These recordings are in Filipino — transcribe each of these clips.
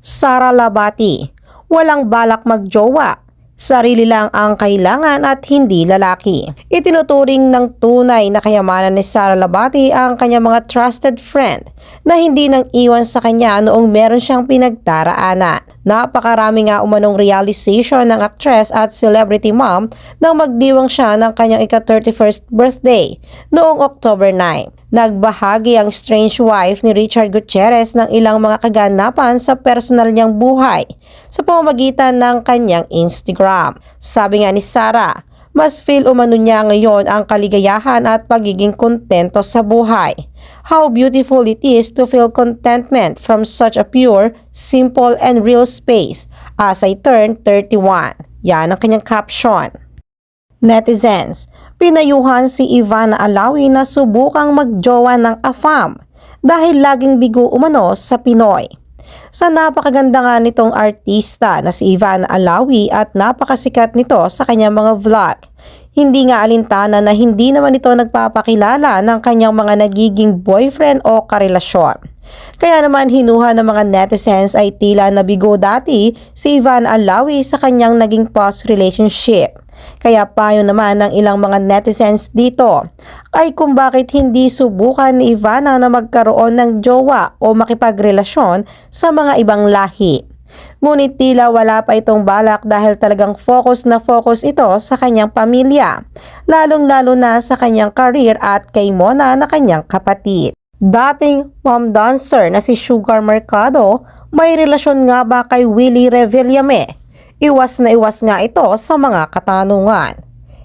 Sara Labati, walang balak magjowa. Sarili lang ang kailangan at hindi lalaki. Itinuturing ng tunay na kayamanan ni Sara Labati ang kanyang mga trusted friend na hindi nang iwan sa kanya noong meron siyang pinagdaraanan. Napakarami nga umanong realization ng actress at celebrity mom nang magdiwang siya ng kanyang ika-31st birthday noong October 9. Nagbahagi ang strange wife ni Richard Gutierrez ng ilang mga kaganapan sa personal niyang buhay sa pamamagitan ng kanyang Instagram. Sabi nga ni Sara, mas feel umano niya ngayon ang kaligayahan at pagiging kontento sa buhay. How beautiful it is to feel contentment from such a pure, simple and real space as I turn 31. Yan ang kanyang caption. Netizens, pinayuhan si Ivana Alawi na subukang magjowa ng AFAM dahil laging bigo umano sa Pinoy. Sa napakaganda nga nitong artista na si Ivana Alawi at napakasikat nito sa kanyang mga vlog. Hindi nga alintana na hindi naman ito nagpapakilala ng kanyang mga nagiging boyfriend o karelasyon. Kaya naman hinuha ng mga netizens ay tila nabigo dati si Ivana Alawi sa kanyang naging past relationship. Kaya payo naman ng ilang mga netizens dito ay kung bakit hindi subukan ni Ivana na magkaroon ng jowa o makipagrelasyon sa mga ibang lahi. Ngunit tila wala pa itong balak dahil talagang focus na focus ito sa kanyang pamilya, lalong-lalo na sa kanyang career at kay Mona na kanyang kapatid. Dating mom dancer na si Sugar Mercado, may relasyon nga ba kay Willie Revillame? Iwas na iwas nga ito sa mga katanungan.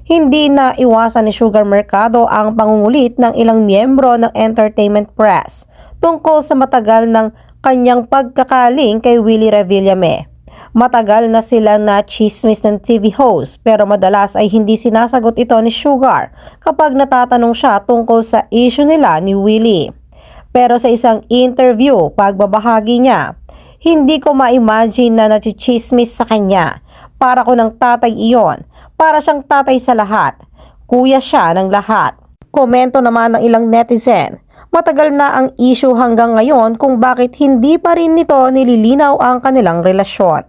Hindi na iwasan ni Sugar Mercado ang pangungulit ng ilang miyembro ng entertainment press tungkol sa matagal ng kanyang pagkakaling kay Willie Revillame. Matagal na sila na chismis ng TV host pero madalas ay hindi sinasagot ito ni Sugar kapag natatanong siya tungkol sa issue nila ni Willie. Pero sa isang interview, pagbabahagi niya, hindi ko ma-imagine na nachichismis sa kanya. Para ko ng tatay iyon. Para siyang tatay sa lahat. Kuya siya ng lahat. Komento naman ng ilang netizen. Matagal na ang issue hanggang ngayon kung bakit hindi pa rin nito nililinaw ang kanilang relasyon.